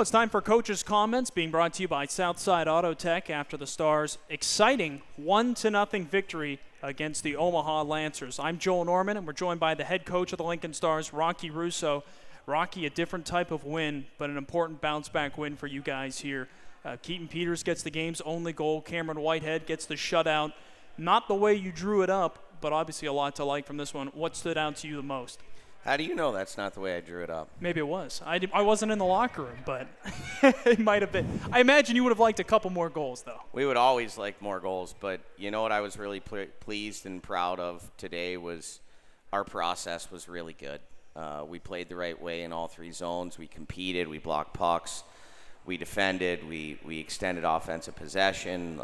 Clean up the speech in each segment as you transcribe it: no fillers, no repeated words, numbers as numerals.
it's time for Coach's Comments, being brought to you by Southside Auto Tech after the Stars' exciting 1-0 victory against the Omaha Lancers. I'm Joel Norman, and we're joined by the head coach of the Lincoln Stars, Rocky Russo. Rocky, a different type of win, but an important bounce-back win for you guys here. Keaton Peters gets the game's only goal. Cameron Whitehead gets the shutout. Not the way you drew it up, but obviously a lot to like from this one. What stood out to you the most? How do you know that's not the way I drew it up? Maybe it was. I wasn't in the locker room, but it might have been. I imagine you would have liked a couple more goals, though. We would always like more goals, but you know what I was really pleased and proud of today was our process was really good. We played the right way in all three zones. We competed. We blocked pucks. We defended. We extended offensive possession.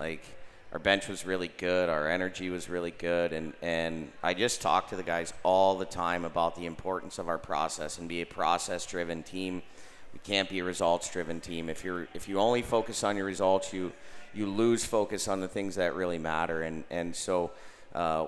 Our bench was really good. Our energy was really good. And I just talk to the guys all the time about the importance of our process and be a process-driven team. We can't be a results-driven team. If you only focus on your results, you lose focus on the things that really matter. And so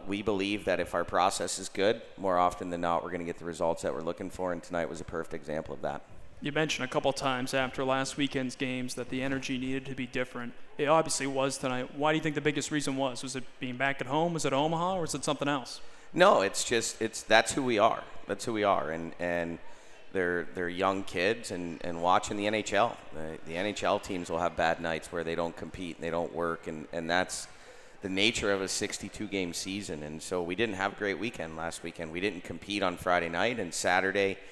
we believe that if our process is good, more often than not, we're going to get the results that we're looking for. And tonight was a perfect example of that. You mentioned a couple times after last weekend's games that the energy needed to be different. It obviously was tonight. Why do you think the biggest reason was? Was it being back at home? Was it Omaha? Or was it something else? No, it's that's who we are. That's who we are. And they're young kids and watching the NHL. The NHL teams will have bad nights where they don't compete and they don't work. And that's the nature of a 62-game season. And so we didn't have a great weekend last weekend. We didn't compete on Friday night, and Saturday –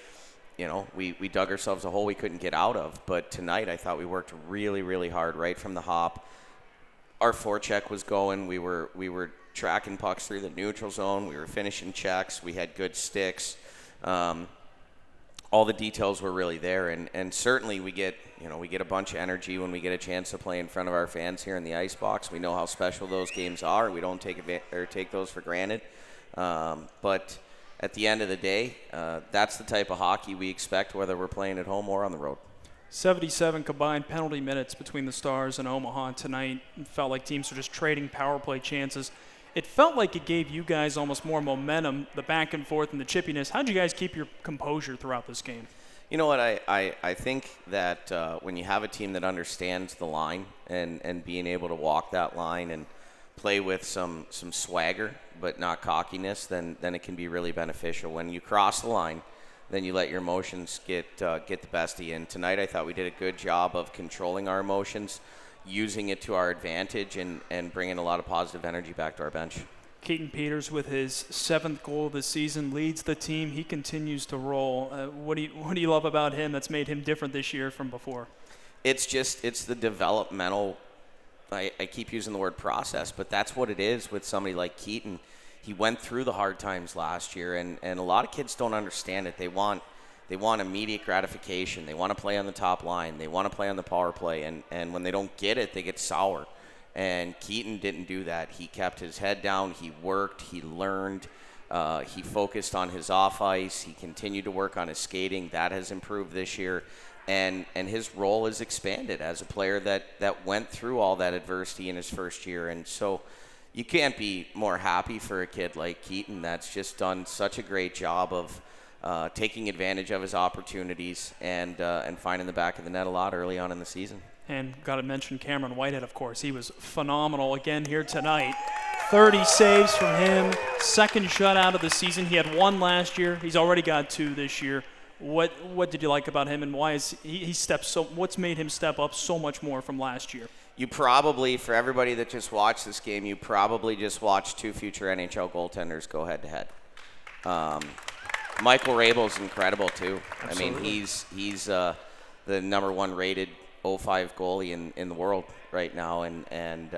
we dug ourselves a hole we couldn't get out of. But tonight I thought we worked really, really hard right from the hop. Our forecheck was going. We were tracking pucks through the neutral zone. We were finishing checks. We had good sticks. All the details were really there. And certainly we get a bunch of energy when we get a chance to play in front of our fans here in the ice box. We know how special those games are. We don't take those for granted. But at the end of the day, that's the type of hockey we expect, whether we're playing at home or on the road. 77 combined penalty minutes between the Stars and Omaha tonight. It felt like teams were just trading power play chances. It felt like it gave you guys almost more momentum, the back and forth and the chippiness. How did you guys keep your composure throughout this game? You know what, I think that when you have a team that understands the line and being able to walk that line and play with some swagger but not cockiness, then it can be really beneficial. When you cross the line, then you let your emotions get the best of you. And tonight I thought we did a good job of controlling our emotions, using it to our advantage, and bringing a lot of positive energy back to our bench. Keaton Peters, with his 7th goal of the season, leads the team. He continues to roll. What do you love about him that's made him different this year from before? It's the developmental. I keep using the word process, but that's what it is with somebody like Keaton. He went through the hard times last year, and a lot of kids don't understand it. They want immediate gratification. They want to play on the top line. They want to play on the power play, and when they don't get it, they get sour. And Keaton didn't do that. He kept his head down. He worked. He learned. He focused on his off ice. He continued to work on his skating. That has improved this year. And his role is expanded as a player that went through all that adversity in his first year. And so you can't be more happy for a kid like Keaton that's just done such a great job of taking advantage of his opportunities and finding the back of the net a lot early on in the season. And got to mention Cameron Whitehead, of course. He was phenomenal again here tonight. 30 saves from him, 2nd shutout of the season. He had 1 last year. He's already got 2 this year. What did you like about him, and why is he stepped so? What's made him step up so much more from last year? You probably, for everybody that just watched this game, you probably just watched 2 future NHL goaltenders go head-to-head. Michael Rabel's incredible too. Absolutely. I mean, he's the number 1 rated 05 goalie in the world right now, and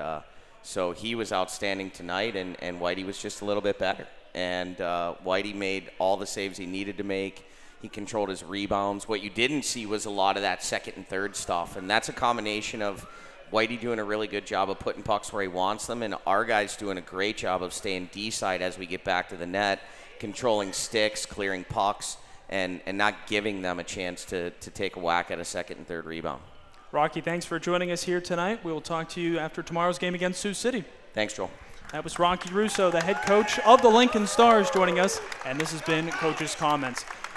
so he was outstanding tonight, and Whitey was just a little bit better. And Whitey made all the saves he needed to make. He controlled his rebounds. What you didn't see was a lot of that second and third stuff, and that's a combination of Whitey doing a really good job of putting pucks where he wants them, and our guys doing a great job of staying D-side as we get back to the net, controlling sticks, clearing pucks, and not giving them a chance to take a whack at a second and third rebound. Rocky, thanks for joining us here tonight. We will talk to you after tomorrow's game against Sioux City. Thanks, Joel. That was Rocky Russo, the head coach of the Lincoln Stars, joining us, and this has been Coach's Comments.